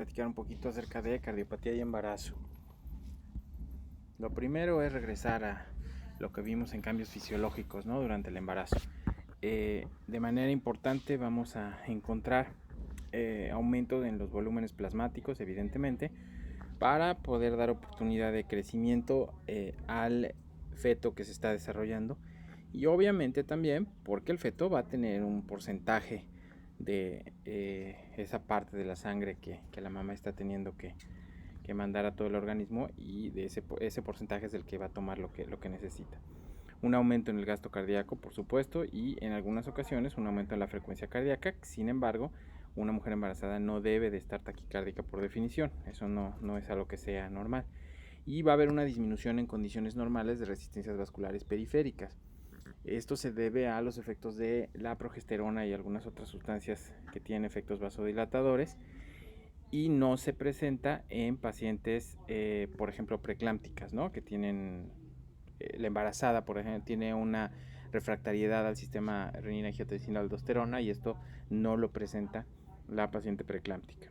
Platicar un poquito acerca de cardiopatía y embarazo. Lo primero es regresar a lo que vimos en cambios fisiológicos, ¿no? Durante el embarazo. De manera importante vamos a encontrar aumento en los volúmenes plasmáticos, evidentemente, para poder dar oportunidad de crecimiento al feto que se está desarrollando, y obviamente también porque el feto va a tener un porcentaje de esa parte de la sangre que la mamá está teniendo que mandar a todo el organismo, y de ese porcentaje es el que va a tomar lo que necesita. Un aumento en el gasto cardíaco, por supuesto, y en algunas ocasiones un aumento en la frecuencia cardíaca. Sin embargo, una mujer embarazada no debe de estar taquicárdica por definición. Eso no es algo que sea normal. Y va a haber una disminución en condiciones normales de resistencias vasculares periféricas. Esto se debe a los efectos de la progesterona y algunas otras sustancias que tienen efectos vasodilatadores, y no se presenta en pacientes, por ejemplo, preeclámpticas, ¿no? Que tienen, la embarazada, por ejemplo, tiene una refractariedad al sistema renina-angiotensina-aldosterona, y esto no lo presenta la paciente preeclámptica.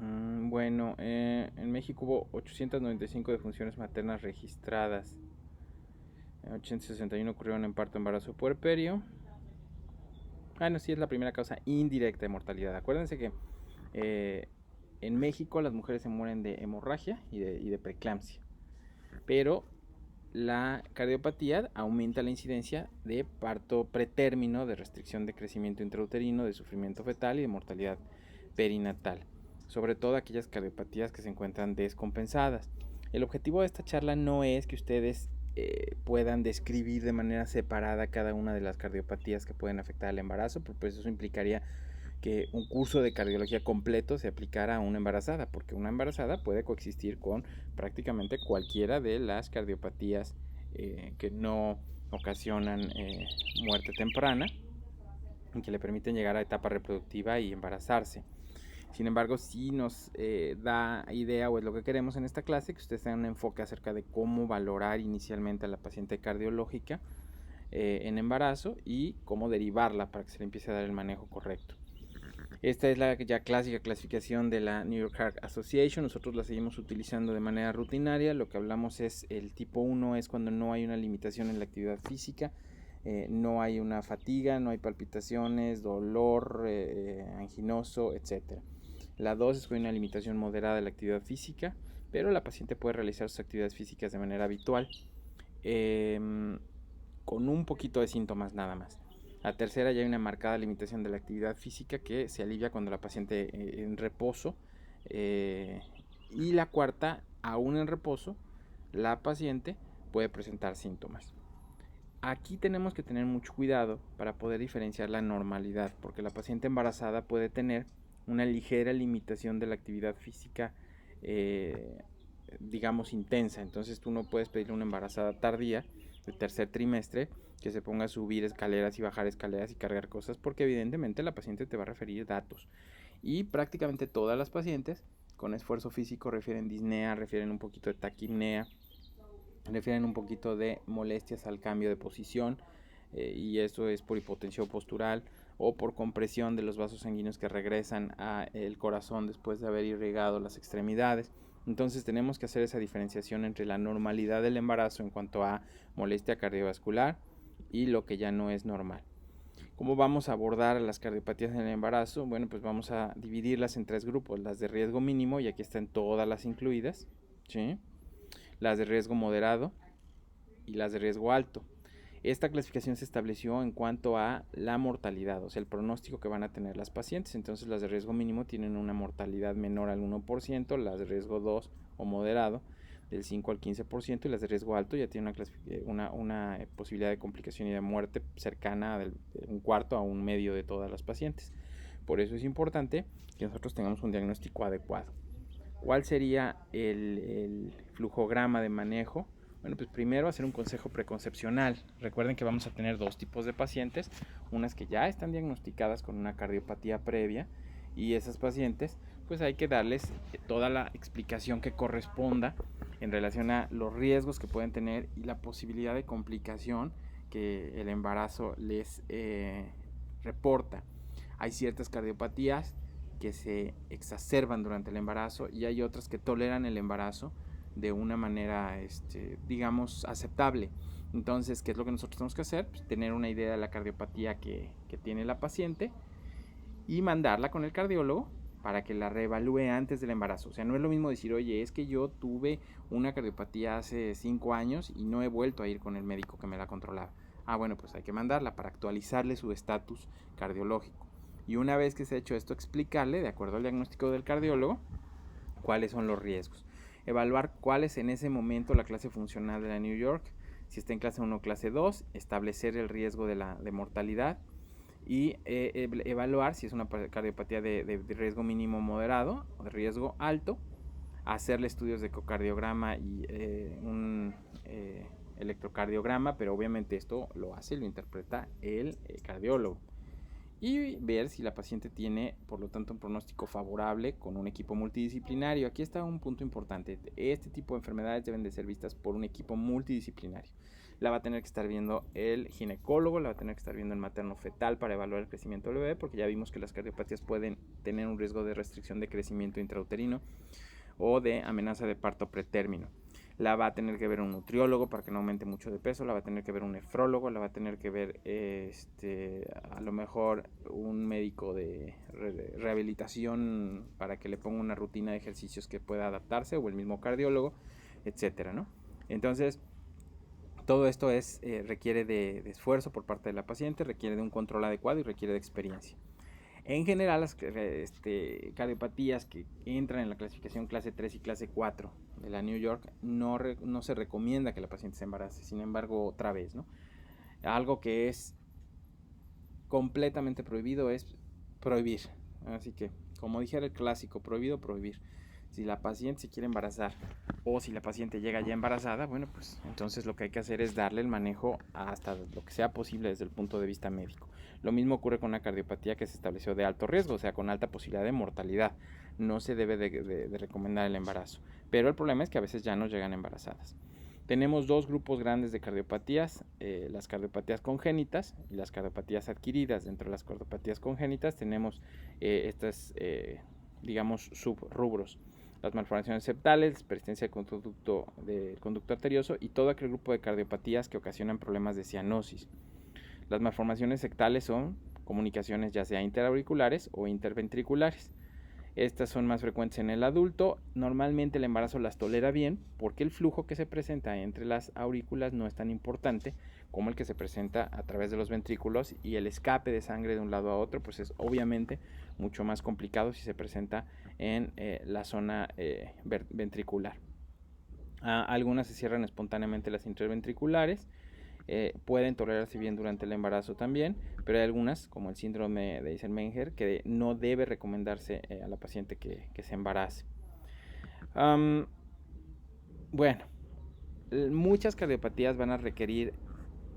Bueno, en México hubo 895 defunciones maternas registradas. 861 ocurrieron en parto, embarazo, puerperio. No, sí, es la primera causa indirecta de mortalidad. Acuérdense que en México las mujeres se mueren de hemorragia y de preeclampsia, pero la cardiopatía aumenta la incidencia de parto pretérmino, de restricción de crecimiento intrauterino, de sufrimiento fetal y de mortalidad perinatal, sobre todo aquellas cardiopatías que se encuentran descompensadas. El objetivo de esta charla no es que ustedes puedan describir de manera separada cada una de las cardiopatías que pueden afectar al embarazo, porque pues eso implicaría que un curso de cardiología completo se aplicara a una embarazada, porque una embarazada puede coexistir con prácticamente cualquiera de las cardiopatías que no ocasionan muerte temprana y que le permiten llegar a etapa reproductiva y embarazarse. Sin embargo, sí nos da idea, o es lo que queremos en esta clase, que ustedes tengan un enfoque acerca de cómo valorar inicialmente a la paciente cardiológica en embarazo y cómo derivarla para que se le empiece a dar el manejo correcto. Esta es la ya clásica clasificación de la New York Heart Association. Nosotros la seguimos utilizando de manera rutinaria. Lo que hablamos es el tipo 1, es cuando no hay una limitación en la actividad física, no hay una fatiga, no hay palpitaciones, dolor anginoso, etc. La 2 es con una limitación moderada de la actividad física, pero la paciente puede realizar sus actividades físicas de manera habitual, con un poquito de síntomas nada más. La tercera, ya hay una marcada limitación de la actividad física que se alivia cuando la paciente en reposo. Y la cuarta, aún en reposo, la paciente puede presentar síntomas. Aquí tenemos que tener mucho cuidado para poder diferenciar la normalidad, porque la paciente embarazada puede tener una ligera limitación de la actividad física, digamos, intensa. Entonces tú no puedes pedirle a una embarazada tardía de tercer trimestre que se ponga a subir escaleras y bajar escaleras y cargar cosas, porque evidentemente la paciente te va a referir datos. Y prácticamente todas las pacientes con esfuerzo físico refieren disnea, refieren un poquito de taquipnea, refieren un poquito de molestias al cambio de posición, y eso es por hipotensión postural o por compresión de los vasos sanguíneos que regresan al corazón después de haber irrigado las extremidades. Entonces tenemos que hacer esa diferenciación entre la normalidad del embarazo en cuanto a molestia cardiovascular y lo que ya no es normal. ¿Cómo vamos a abordar las cardiopatías en el embarazo? Bueno, pues vamos a dividirlas en tres grupos: las de riesgo mínimo, y aquí están todas las incluidas, ¿sí?, las de riesgo moderado y las de riesgo alto. Esta clasificación se estableció en cuanto a la mortalidad, o sea, el pronóstico que van a tener las pacientes. Entonces las de riesgo mínimo tienen una mortalidad menor al 1%, las de riesgo 2 o moderado del 5 al 15%, y las de riesgo alto ya tienen una posibilidad de complicación y de muerte cercana de un cuarto a un medio de todas las pacientes. Por eso es importante que nosotros tengamos un diagnóstico adecuado. ¿Cuál sería el flujograma de manejo? Bueno, pues primero hacer un consejo preconcepcional. Recuerden que vamos a tener dos tipos de pacientes: unas que ya están diagnosticadas con una cardiopatía previa, y esas pacientes pues hay que darles toda la explicación que corresponda en relación a los riesgos que pueden tener y la posibilidad de complicación que el embarazo les reporta. Hay ciertas cardiopatías que se exacerban durante el embarazo y hay otras que toleran el embarazo de una manera, digamos, aceptable. Entonces, ¿qué es lo que nosotros tenemos que hacer? Pues tener una idea de la cardiopatía que tiene la paciente y mandarla con el cardiólogo para que la reevalúe antes del embarazo. O sea, no es lo mismo decir, oye, es que yo tuve una cardiopatía hace 5 años y no he vuelto a ir con el médico que me la controlaba. Bueno, pues hay que mandarla para actualizarle su estatus cardiológico. Y una vez que se ha hecho esto, explicarle, de acuerdo al diagnóstico del cardiólogo, cuáles son los riesgos. Evaluar cuál es en ese momento la clase funcional de la New York. Si está en clase 1 o clase 2, establecer el riesgo de mortalidad y evaluar si es una cardiopatía de riesgo mínimo moderado o de riesgo alto, hacerle estudios de ecocardiograma y un electrocardiograma, pero obviamente esto lo hace y lo interpreta el cardiólogo, y ver si la paciente tiene, por lo tanto, un pronóstico favorable con un equipo multidisciplinario. Aquí está un punto importante. Este tipo de enfermedades deben de ser vistas por un equipo multidisciplinario. La va a tener que estar viendo el ginecólogo, la va a tener que estar viendo el materno fetal para evaluar el crecimiento del bebé, porque ya vimos que las cardiopatías pueden tener un riesgo de restricción de crecimiento intrauterino o de amenaza de parto pretérmino. La va a tener que ver un nutriólogo para que no aumente mucho de peso, la va a tener que ver un nefrólogo, la va a tener que ver a lo mejor un médico de rehabilitación para que le ponga una rutina de ejercicios que pueda adaptarse, o el mismo cardiólogo, etcétera, ¿no? Entonces, todo esto requiere de esfuerzo por parte de la paciente, requiere de un control adecuado y requiere de experiencia. En general, las cardiopatías que entran en la clasificación clase 3 y clase 4 de la New York no se recomienda que la paciente se embarace. Sin embargo, otra vez, ¿no? Algo que es completamente prohibido es prohibir. Así que, como dijera el clásico, prohibido prohibir. Si la paciente se quiere embarazar o si la paciente llega ya embarazada, bueno, pues entonces lo que hay que hacer es darle el manejo hasta lo que sea posible desde el punto de vista médico. Lo mismo ocurre con una cardiopatía que se estableció de alto riesgo, o sea, con alta posibilidad de mortalidad. No se debe de recomendar el embarazo, pero el problema es que a veces ya no llegan embarazadas. Tenemos dos grupos grandes de cardiopatías, las cardiopatías congénitas y las cardiopatías adquiridas. Dentro de las cardiopatías congénitas tenemos digamos, subrubros: las malformaciones septales, persistencia del conducto arterioso y todo aquel grupo de cardiopatías que ocasionan problemas de cianosis. Las malformaciones septales son comunicaciones ya sea interauriculares o interventriculares. Estas son más frecuentes en el adulto. Normalmente el embarazo las tolera bien porque el flujo que se presenta entre las aurículas no es tan importante como el que se presenta a través de los ventrículos, y el escape de sangre de un lado a otro pues es obviamente mucho más complicado si se presenta en la zona ventricular. Algunas se cierran espontáneamente las interventriculares. Pueden tolerarse bien durante el embarazo también, pero hay algunas, como el síndrome de Eisenmenger, que no debe recomendarse a la paciente que se embarace. Bueno, muchas cardiopatías van a requerir,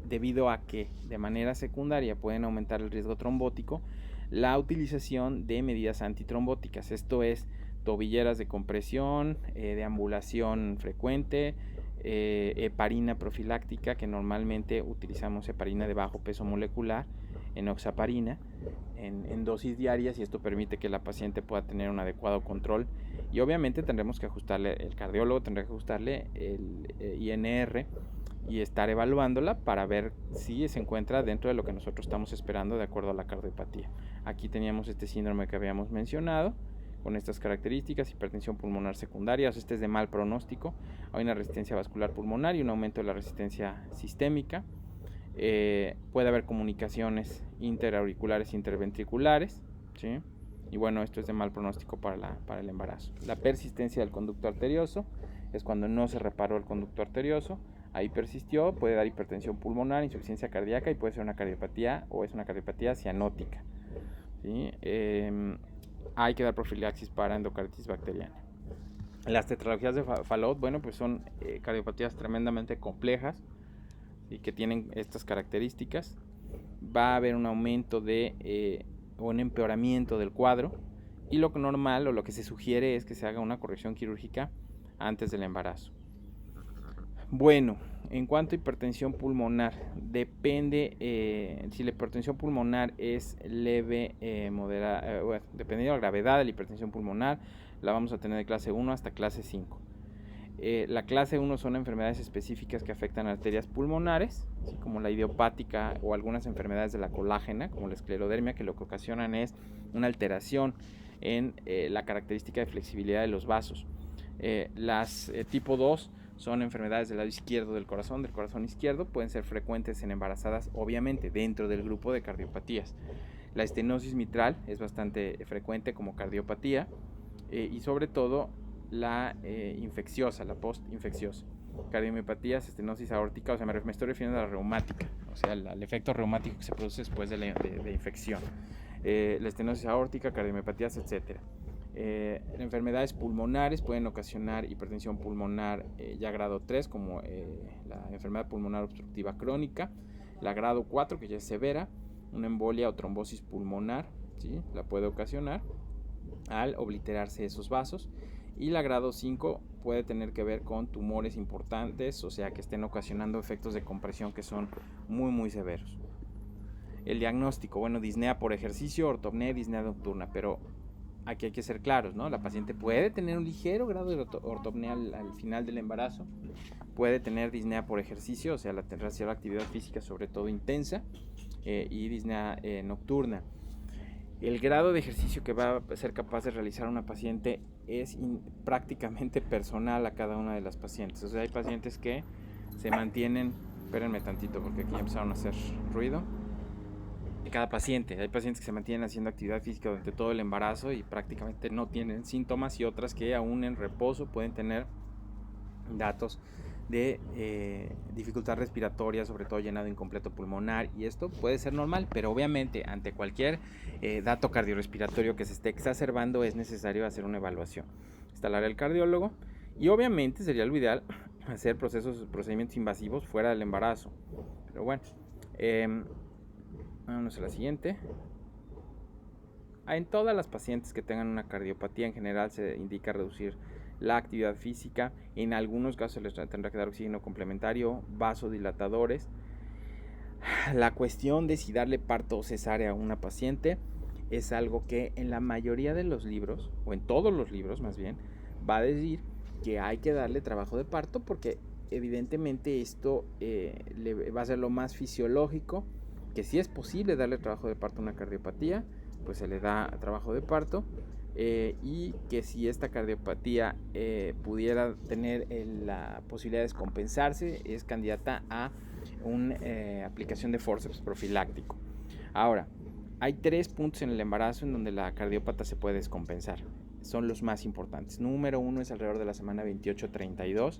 debido a que de manera secundaria pueden aumentar el riesgo trombótico, la utilización de medidas antitrombóticas. Esto es tobilleras de compresión, deambulación frecuente, heparina profiláctica, que normalmente utilizamos heparina de bajo peso molecular, enoxaparina, en dosis diarias, y esto permite que la paciente pueda tener un adecuado control. Y obviamente tendremos que ajustarle, el cardiólogo tendrá que ajustarle el INR y estar evaluándola para ver si se encuentra dentro de lo que nosotros estamos esperando de acuerdo a la cardiopatía. Aquí teníamos este síndrome que habíamos mencionado, con estas características: hipertensión pulmonar secundaria, o sea, este es de mal pronóstico. Hay una resistencia vascular pulmonar y un aumento de la resistencia sistémica. Puede haber comunicaciones interauriculares e interventriculares, ¿sí? Y bueno, esto es de mal pronóstico para el embarazo. La persistencia del conducto arterioso es cuando no se reparó el conducto arterioso, ahí persistió, puede dar hipertensión pulmonar, insuficiencia cardíaca, y puede ser una cardiopatía o es una cardiopatía cianótica, ¿sí? Hay que dar profilaxis para endocarditis bacteriana. Las tetralogías de Fallot, bueno, pues son cardiopatías tremendamente complejas y que tienen estas características. Va a haber un aumento o un empeoramiento del cuadro, y lo normal o lo que se sugiere es que se haga una corrección quirúrgica antes del embarazo. Bueno, En cuanto a hipertensión pulmonar, depende si la hipertensión pulmonar es leve, moderada, bueno, dependiendo de la gravedad de la hipertensión pulmonar, la vamos a tener de clase 1 hasta clase 5. La clase 1 son enfermedades específicas que afectan arterias pulmonares, así como la idiopática o algunas enfermedades de la colágena, como la esclerodermia, que lo que ocasionan es una alteración en la característica de flexibilidad de los vasos. Las tipo 2 son enfermedades del lado izquierdo del corazón izquierdo, pueden ser frecuentes en embarazadas, obviamente, dentro del grupo de cardiopatías. La estenosis mitral es bastante frecuente como cardiopatía y sobre todo la infecciosa, la postinfecciosa. Cardiomiopatías, estenosis aórtica, o sea, me estoy refiriendo a la reumática, o sea, el efecto reumático que se produce después de infección. La estenosis aórtica, cardiomiopatías, etc. Enfermedades pulmonares pueden ocasionar hipertensión pulmonar ya grado 3, como la enfermedad pulmonar obstructiva crónica. La grado 4, que ya es severa, una embolia o trombosis pulmonar, ¿sí?, la puede ocasionar al obliterarse esos vasos. Y la grado 5 puede tener que ver con tumores importantes, o sea, que estén ocasionando efectos de compresión que son muy severos. El diagnóstico, bueno, disnea por ejercicio, ortopnea, disnea nocturna, pero aquí hay que ser claros, ¿no? La paciente puede tener un ligero grado de ortopnea al final del embarazo, puede tener disnea por ejercicio, o sea, la actividad física sobre todo intensa, y disnea nocturna. El grado de ejercicio que va a ser capaz de realizar una paciente es prácticamente personal a cada una de las pacientes. O sea, hay pacientes que se mantienen, espérenme tantito porque aquí ya empezaron a hacer ruido. Cada paciente, hay pacientes que se mantienen haciendo actividad física durante todo el embarazo y prácticamente no tienen síntomas, y otras que aún en reposo pueden tener datos de dificultad respiratoria, sobre todo llenado incompleto pulmonar, y esto puede ser normal, pero obviamente ante cualquier dato cardiorrespiratorio que se esté exacerbando es necesario hacer una evaluación. Está el área del cardiólogo y obviamente sería lo ideal hacer procedimientos invasivos fuera del embarazo, pero bueno, vamos a la siguiente. En todas las pacientes que tengan una cardiopatía en general se indica reducir la actividad física. En algunos casos les tendrá que dar oxígeno complementario, vasodilatadores. La cuestión de si darle parto o cesárea a una paciente es algo que en la mayoría de los libros, o en todos los libros más bien, va a decir que hay que darle trabajo de parto, porque evidentemente esto va a ser lo más fisiológico, que si es posible darle trabajo de parto a una cardiopatía, pues se le da trabajo de parto, y que si esta cardiopatía pudiera tener la posibilidad de descompensarse, es candidata a una aplicación de forceps profiláctico. Ahora, hay 3 puntos en el embarazo en donde la cardiópata se puede descompensar. Son los más importantes. Número 1 es alrededor de la semana 28-32,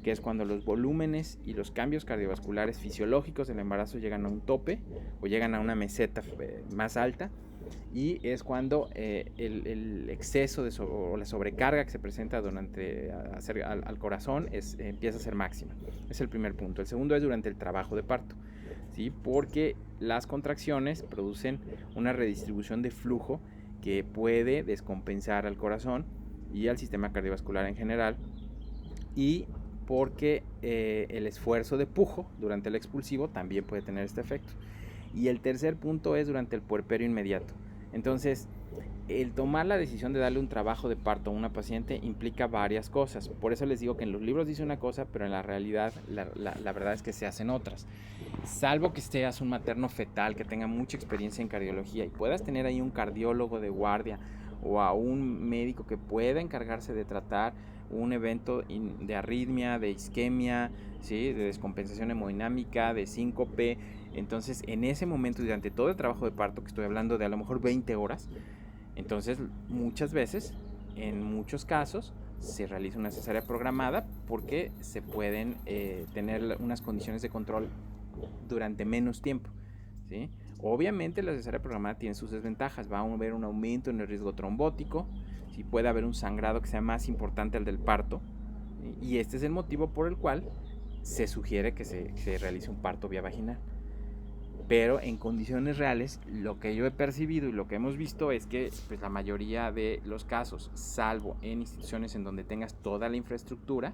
que es cuando los volúmenes y los cambios cardiovasculares fisiológicos del embarazo llegan a un tope o llegan a una meseta más alta, y es cuando el exceso o la sobrecarga que se presenta durante al corazón empieza a ser máxima. Es el primer punto. El segundo es durante el trabajo de parto, ¿sí?, porque las contracciones producen una redistribución de flujo que puede descompensar al corazón y al sistema cardiovascular en general, y porque el esfuerzo de pujo durante el expulsivo también puede tener este efecto. Y el tercer punto es durante el puerperio inmediato. Entonces, el tomar la decisión de darle un trabajo de parto a una paciente implica varias cosas. Por eso les digo que en los libros dice una cosa, pero en la realidad la verdad es que se hacen otras. Salvo que seas un materno fetal que tenga mucha experiencia en cardiología y puedas tener ahí un cardiólogo de guardia o a un médico que pueda encargarse de tratar un evento de arritmia, de isquemia, ¿sí?, de descompensación hemodinámica, de síncope. Entonces, en ese momento, durante todo el trabajo de parto, que estoy hablando de a lo mejor 20 horas, entonces muchas veces, en muchos casos, se realiza una cesárea programada porque se pueden tener unas condiciones de control durante menos tiempo, ¿sí? Obviamente la cesárea programada tiene sus desventajas. Va a haber un aumento en el riesgo trombótico, ¿sí?, puede haber un sangrado que sea más importante al del parto, ¿sí?, y este es el motivo por el cual se sugiere que se realice un parto vía vaginal. Pero en condiciones reales, lo que yo he percibido y lo que hemos visto es que pues, la mayoría de los casos, salvo en instituciones en donde tengas toda la infraestructura,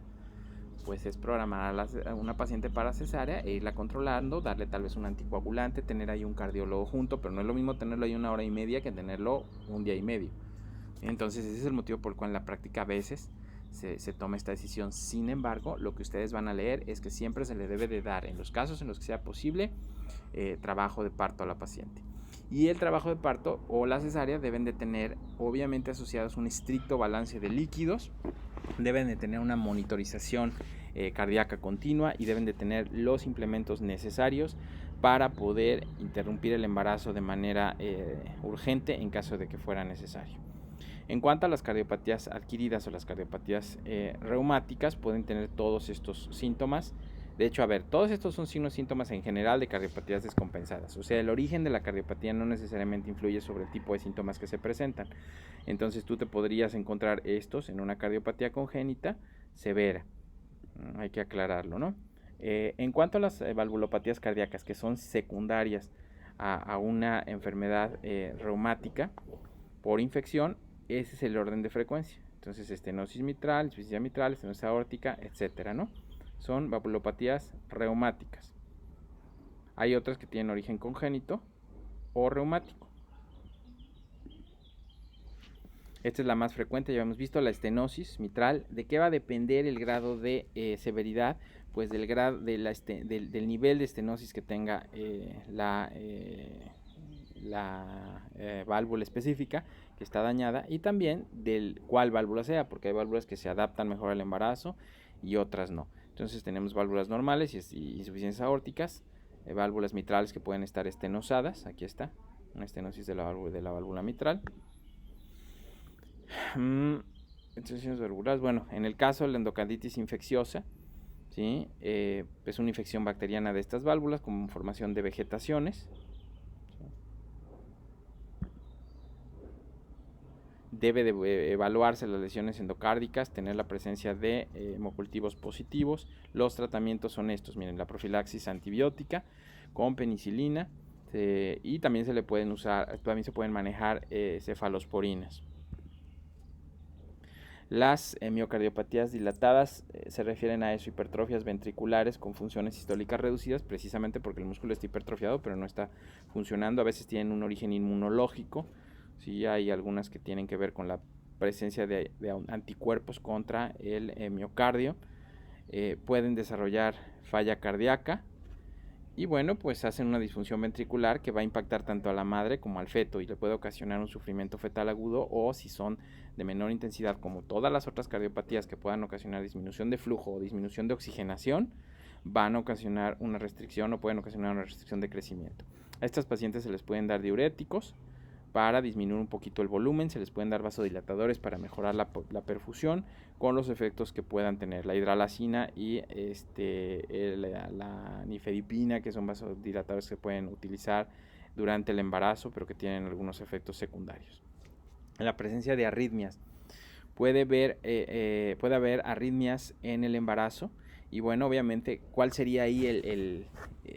pues es programar a una paciente para cesárea e irla controlando, darle tal vez un anticoagulante, tener ahí un cardiólogo junto, pero no es lo mismo tenerlo ahí 1 hora y media que tenerlo un día y medio. Entonces ese es el motivo por el cual en la práctica a veces se toma esta decisión. Sin embargo, lo que ustedes van a leer es que siempre se le debe de dar, en los casos en los que sea posible, trabajo de parto a la paciente. Y el trabajo de parto o la cesárea deben de tener obviamente asociados un estricto balance de líquidos, deben de tener una monitorización cardíaca continua y deben de tener los implementos necesarios para poder interrumpir el embarazo de manera urgente en caso de que fuera necesario. En cuanto a las cardiopatías adquiridas o las cardiopatías reumáticas, pueden tener todos estos síntomas. De hecho, a ver, todos estos son signos síntomas en general de cardiopatías descompensadas. O sea, el origen de la cardiopatía no necesariamente influye sobre el tipo de síntomas que se presentan. Entonces tú te podrías encontrar estos en una cardiopatía congénita severa. Hay que aclararlo, ¿no? En cuanto a las valvulopatías cardíacas, que son secundarias a una enfermedad reumática por infección, ese es el orden de frecuencia. Entonces, estenosis mitral, insuficiencia mitral, estenosis aórtica, etcétera, ¿no? Son valvulopatías reumáticas. Hay otras que tienen origen congénito o reumático. Esta es la más frecuente, ya hemos visto la estenosis mitral. ¿De qué va a depender el grado de severidad? Pues del nivel de estenosis que tenga la válvula específica que está dañada, y también del cuál válvula sea, porque hay válvulas que se adaptan mejor al embarazo y otras no. Entonces tenemos válvulas normales y insuficiencias aórticas, válvulas mitrales que pueden estar estenosadas. Aquí está una estenosis de la válvula mitral. Entonces, valvulares, bueno, en el caso de la endocarditis infecciosa, ¿sí? Es una infección bacteriana de estas válvulas con formación de vegetaciones. Debe de evaluarse las lesiones endocárdicas, tener la presencia de hemocultivos positivos. Los tratamientos son estos, miren, la profilaxis antibiótica con penicilina, y también se pueden manejar cefalosporinas. Las miocardiopatías dilatadas se refieren a eso, hipertrofias ventriculares con funciones sistólicas reducidas, precisamente porque el músculo está hipertrofiado pero no está funcionando. A veces tienen un origen inmunológico. Sí, hay algunas que tienen que ver con la presencia de anticuerpos contra el miocardio. Pueden desarrollar falla cardíaca y bueno, pues hacen una disfunción ventricular que va a impactar tanto a la madre como al feto y le puede ocasionar un sufrimiento fetal agudo, o si son de menor intensidad como todas las otras cardiopatías que puedan ocasionar disminución de flujo o disminución de oxigenación, van a ocasionar una restricción o pueden ocasionar una restricción de crecimiento. A estas pacientes se les pueden dar diuréticos para disminuir un poquito el volumen, se les pueden dar vasodilatadores para mejorar la perfusión con los efectos que puedan tener, la hidralazina y la nifedipina, que son vasodilatadores que pueden utilizar durante el embarazo, pero que tienen algunos efectos secundarios. En la presencia de arritmias, puede haber arritmias en el embarazo. Y bueno, obviamente, ¿cuál sería ahí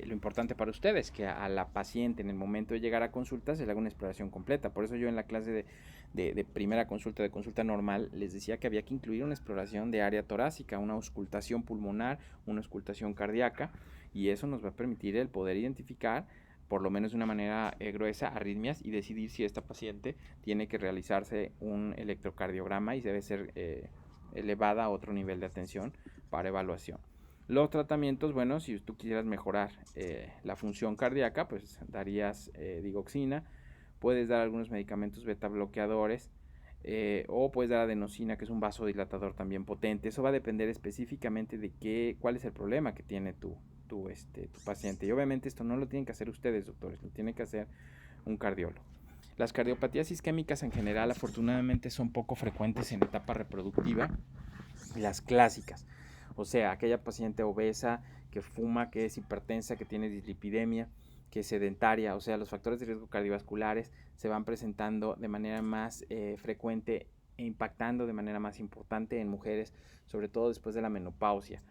lo importante para ustedes? Que a la paciente en el momento de llegar a consulta se le haga una exploración completa. Por eso yo en la clase de primera consulta, de consulta normal, les decía que había que incluir una exploración de área torácica, una auscultación pulmonar, una auscultación cardíaca, y eso nos va a permitir el poder identificar, por lo menos de una manera gruesa, arritmias y decidir si esta paciente tiene que realizarse un electrocardiograma y debe ser elevada a otro nivel de atención para evaluación. Los tratamientos, bueno, si tú quisieras mejorar la función cardíaca, pues darías digoxina, puedes dar algunos medicamentos beta bloqueadores, o puedes dar adenosina, que es un vasodilatador también potente. Eso va a depender específicamente de cuál es el problema que tiene tu paciente. Y obviamente esto no lo tienen que hacer ustedes, doctores, lo tiene que hacer un cardiólogo. Las cardiopatías isquémicas en general, afortunadamente, son poco frecuentes en etapa reproductiva. Las clásicas, o sea, aquella paciente obesa, que fuma, que es hipertensa, que tiene dislipidemia, que es sedentaria, o sea, los factores de riesgo cardiovasculares se van presentando de manera más frecuente e impactando de manera más importante en mujeres, sobre todo después de la menopausia,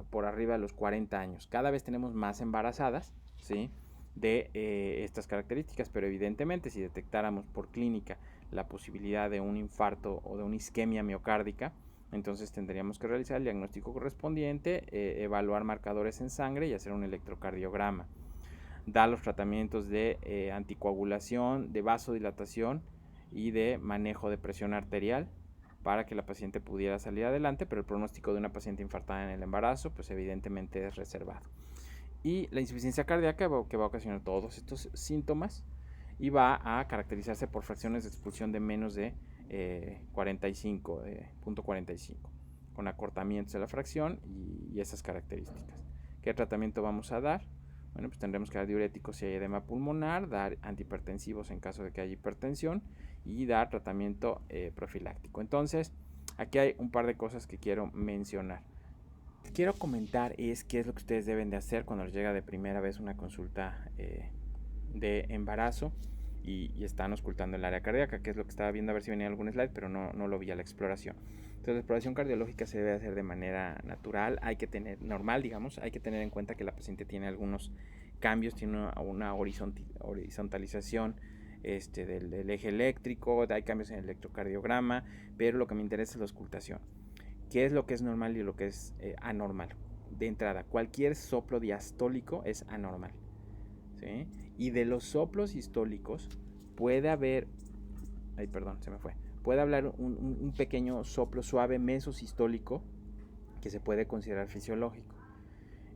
por arriba de los 40 años. Cada vez tenemos más embarazadas, ¿sí?, de estas características, pero evidentemente si detectáramos por clínica la posibilidad de un infarto o de una isquemia miocárdica, Entonces tendríamos que realizar el diagnóstico correspondiente, evaluar marcadores en sangre y hacer un electrocardiograma. Dar los tratamientos de anticoagulación, de vasodilatación y de manejo de presión arterial para que la paciente pudiera salir adelante, pero el pronóstico de una paciente infartada en el embarazo, pues evidentemente es reservado. Y la insuficiencia cardíaca que va a ocasionar todos estos síntomas y va a caracterizarse por fracciones de expulsión de menos de 0.45, con acortamientos de la fracción y esas características. ¿Qué tratamiento vamos a dar? Bueno, pues tendremos que dar diuréticos si hay edema pulmonar, dar antihipertensivos en caso de que haya hipertensión y dar tratamiento profiláctico. Entonces, aquí hay un par de cosas que quiero mencionar. Quiero comentar es qué es lo que ustedes deben de hacer cuando les llega de primera vez una consulta de embarazo y están auscultando el área cardíaca, que es lo que estaba viendo a ver si venía algún slide, pero no lo vi a la exploración. Entonces la exploración cardiológica se debe hacer de manera natural, hay que tener en cuenta que la paciente tiene algunos cambios, tiene una horizontalización del eje eléctrico, hay cambios en el electrocardiograma, pero lo que me interesa es la auscultación. ¿Qué es lo que es normal y lo que es anormal? De entrada, cualquier soplo diastólico es anormal, ¿sí? Y de los soplos sistólicos puede haber, puede haber un pequeño soplo suave mesosistólico que se puede considerar fisiológico.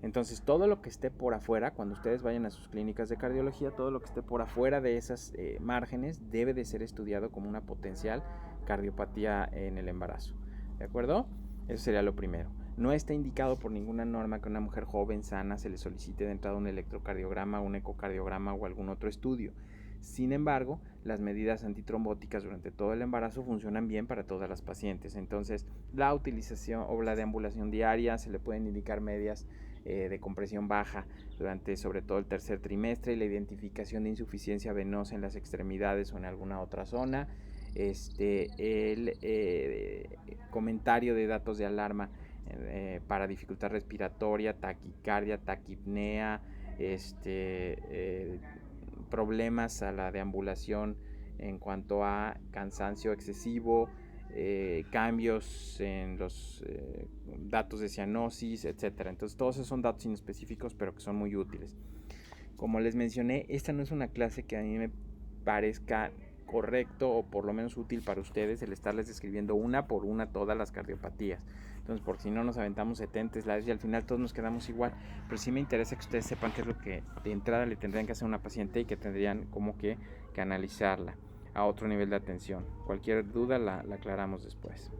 Entonces, todo lo que esté por afuera, cuando ustedes vayan a sus clínicas de cardiología, todo lo que esté por afuera de esas márgenes debe de ser estudiado como una potencial cardiopatía en el embarazo. ¿De acuerdo? Eso sería lo primero. No está indicado por ninguna norma que a una mujer joven, sana, se le solicite de entrada un electrocardiograma, un ecocardiograma o algún otro estudio. Sin embargo, las medidas antitrombóticas durante todo el embarazo funcionan bien para todas las pacientes. Entonces, la utilización o la deambulación diaria, se le pueden indicar medias de compresión baja durante sobre todo el tercer trimestre y la identificación de insuficiencia venosa en las extremidades o en alguna otra zona. El comentario de datos de alarma para dificultad respiratoria, taquicardia, taquipnea, problemas a la deambulación en cuanto a cansancio excesivo, cambios en los datos de cianosis, etc. Entonces todos esos son datos inespecíficos pero que son muy útiles. Como les mencioné, esta no es una clase que a mí me parezca correcto o por lo menos útil para ustedes el estarles describiendo una por una todas las cardiopatías. Entonces, porque si no nos aventamos 70 slides y al final todos nos quedamos igual. Pero sí me interesa que ustedes sepan qué es lo que de entrada le tendrían que hacer a una paciente y que tendrían como que analizarla a otro nivel de atención. Cualquier duda la aclaramos después.